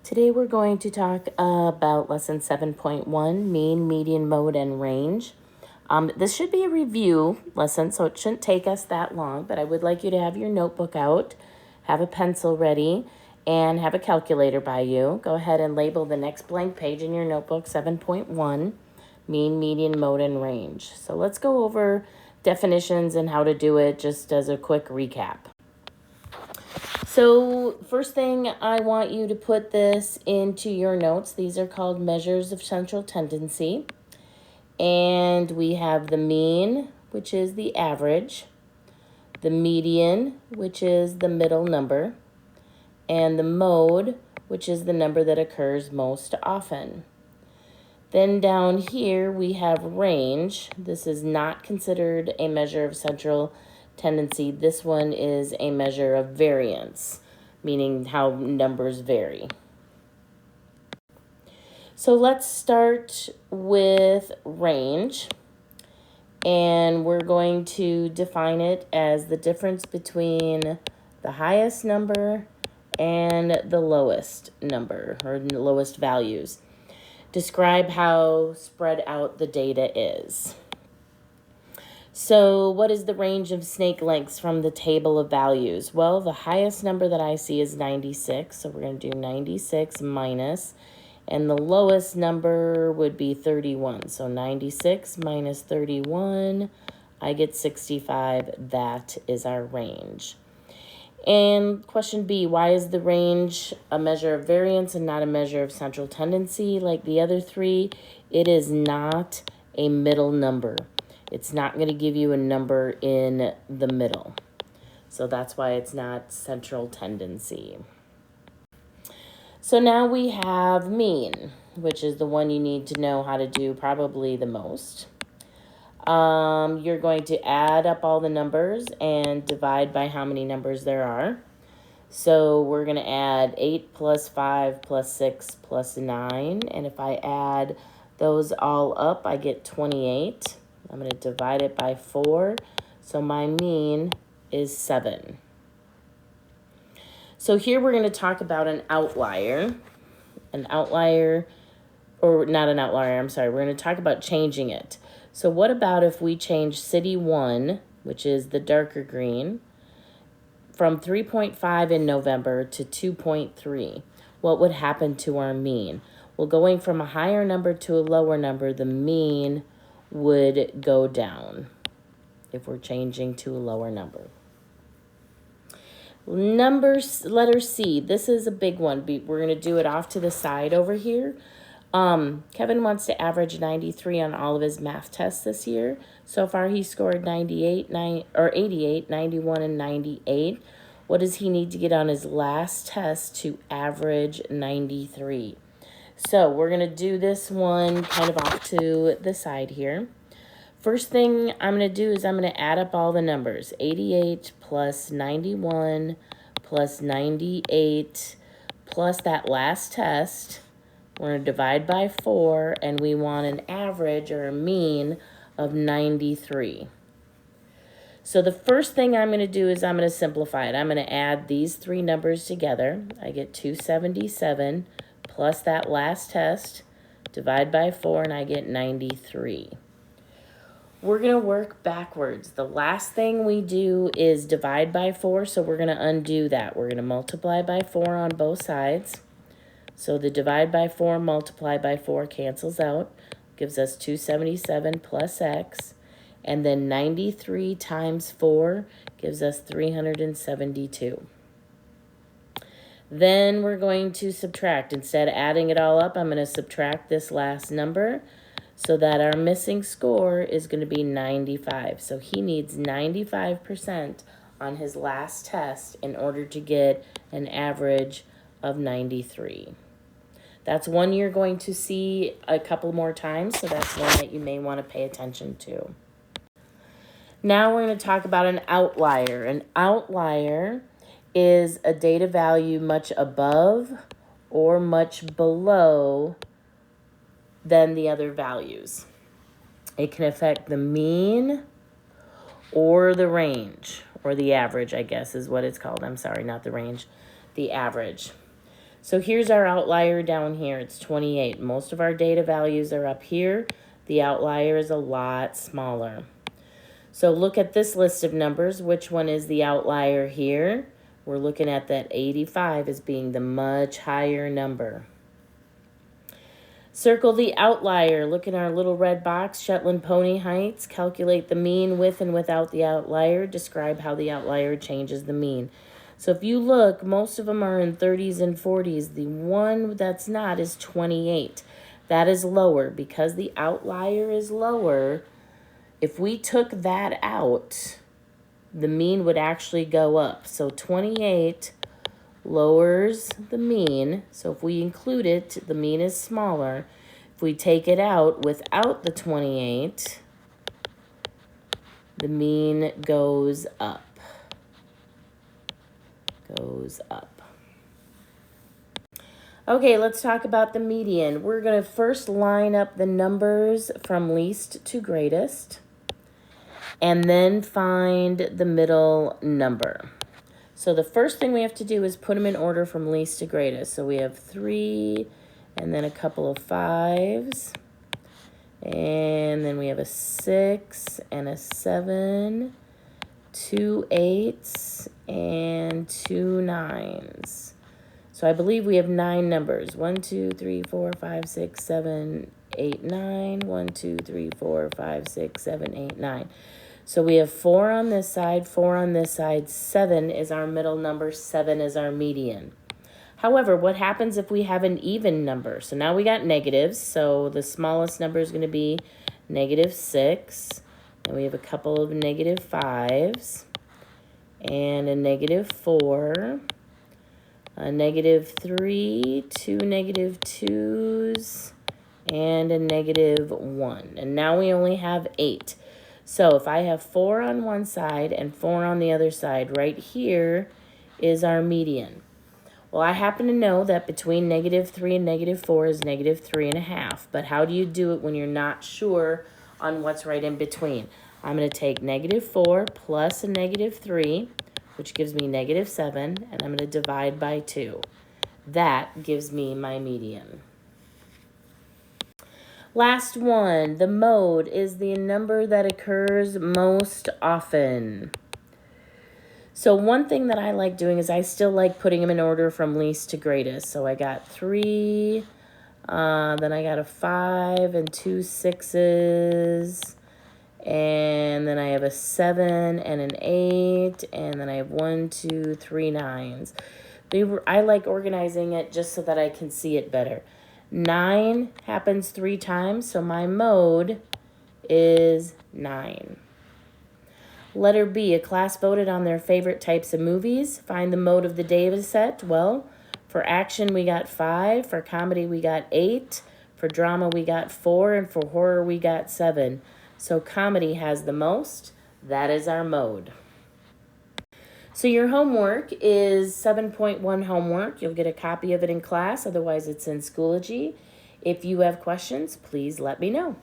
Today we're going to talk about lesson 7.1, mean, median, mode, and range. This should be a review lesson, so it shouldn't take us that long, but I would like you to have your notebook out, have a pencil ready, and have a calculator by you. Go ahead and label the next blank page in your notebook 7.1, mean, median, mode, and range. So let's go over definitions and how to do it just as a quick recap. So first thing, I want you to put this into your notes. These are called measures of central tendency. And we have the mean, which is the average, the median, which is the middle number, and the mode, which is the number that occurs most often. Then down here we have range. This is not considered a measure of central tendency. This one is a measure of variance, meaning how numbers vary. So let's start with range, and we're going to define it as the difference between the highest number and the lowest number, or lowest values. Describe how spread out the data is. So what is the range of snake lengths from the table of values? Well, the highest number that I see is 96, so we're going to do 96 minus, and the lowest number would be 31. So 96 minus 31, I get 65. That is our range. And question B, why is the range a measure of variance and not a measure of central tendency like the other three? It is not a middle number. It's not going to give you a number in the middle. So that's why it's not central tendency. So now we have mean, which is the one you need to know how to do probably the most. You're going to add up all the numbers and divide by how many numbers there are. So we're going to add 8 plus 5 plus 6 plus 9. And if I add those all up, I get 28. I'm going to divide it by 4. So my mean is 7. So here we're going to talk about an outlier. An outlier, or not an outlier, I'm sorry. We're going to talk about changing it. So what about if we change city 1, which is the darker green, from 3.5 in November to 2.3? What would happen to our mean? Well, going from a higher number to a lower number, the mean would go down if we're changing to a lower number. Letter C, this is a big one. We're going to do it off to the side over here. Kevin wants to average 93 on all of his math tests this year. So far, he scored 88, 91, and 98. What does he need to get on his last test to average 93? So we're going to do this one kind of off to the side here. First thing I'm going to do is I'm going to add up all the numbers. 88 plus 91 plus 98 plus that last test. We're going to divide by 4, and we want an average or a mean of 93. So the first thing I'm going to do is I'm going to simplify it. I'm going to add these three numbers together. I get 277 plus that last test, divide by 4, and I get 93. We're going to work backwards. The last thing we do is divide by 4, so we're going to undo that. We're going to multiply by 4 on both sides. So the divide by 4, multiply by 4 cancels out, gives us 277 plus x, and then 93 times 4 gives us 372. Then we're going to subtract. Instead of adding it all up, I'm going to subtract this last number so that our missing score is going to be 95. So he needs 95% on his last test in order to get an average of 93. That's one you're going to see a couple more times, so that's one that you may want to pay attention to. Now we're going to talk about an outlier. An outlier is a data value much above or much below than the other values. It can affect the mean or the range, or the average, I guess is what it's called. I'm sorry, not the range, the average. So here's our outlier down here. It's 28. Most of our data values are up here. The outlier is a lot smaller. So look at this list of numbers. Which one is the outlier here? We're looking at that 85 as being the much higher number. Circle the outlier. Look in our little red box, Shetland pony heights. Calculate the mean with and without the outlier. Describe how the outlier changes the mean. So if you look, most of them are in 30s and 40s. The one that's not is 28. That is lower. Because the outlier is lower, if we took that out, the mean would actually go up. So 28 lowers the mean. So if we include it, the mean is smaller. If we take it out without the 28, the mean goes up. Okay, let's talk about the median. We're going to first line up the numbers from least to greatest, and then find the middle number. So the first thing we have to do is put them in order from least to greatest. So we have 3, and then a couple of 5s, and then we have a 6 and a 7, 2 8s, and 2 9s. So I believe we have 9 numbers. 1, 2, 3, 4, 5, 6, 7, 8, 9. 1, 2, 3, 4, 5, 6, 7, 8, 9. So we have 4 on this side, 4 on this side. 7 is our middle number. 7 is our median. However, what happens if we have an even number? So now we got negatives. So the smallest number is going to be -6. And we have a couple of -5s. And a -4. A -3, 2 -2s, and a -1. And now we only have 8. So if I have 4 on one side and 4 on the other side, right here is our median. Well, I happen to know that between -3 and -4 is -3.5. But how do you do it when you're not sure on what's right in between? I'm going to take -4 plus a -3, which gives me -7, and I'm going to divide by 2. That gives me my median. Last one, the mode is the number that occurs most often. So one thing that I like doing is I still like putting them in order from least to greatest. So I got 3, then I got a 5 and 2 6s, and then I have a 7 and an 8, and then I have 1, 2, 3 9s. I like organizing it just so that I can see it better. 9 happens 3 times, so my mode is 9. Letter B, a class voted on their favorite types of movies. Find the mode of the data set. Well, for action we got 5, for comedy we got 8, for drama we got 4, and for horror we got 7. So comedy has the most. That is our mode. So your homework is 7.1 homework. You'll get a copy of it in class. Otherwise, it's in Schoology. If you have questions, please let me know.